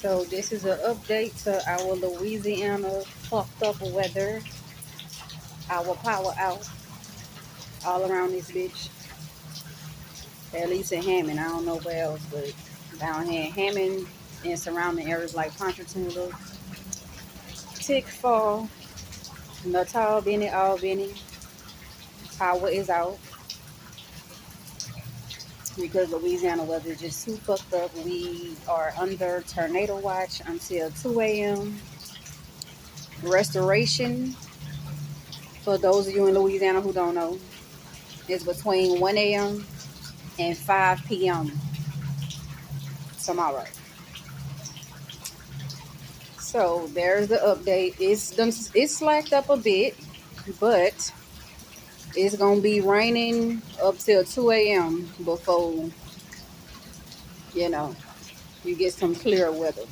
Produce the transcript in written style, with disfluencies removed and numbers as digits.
So this is an update to our Louisiana fucked up weather. Our power out all around this bitch. At least in Hammond. I don't know where else, but down here in Hammond and surrounding areas like Ponchatoula, Tick Fall, Natal, Benny, Albany, power is out because Louisiana weather is just too fucked up. We are under tornado watch until 2 a.m. Restoration, for those of you in Louisiana who don't know, is between 1 a.m. and 5 p.m. tomorrow. So there's the update. It's slacked up a bit, but it's gonna be raining up till 2 a.m. before you know you get some clear weather.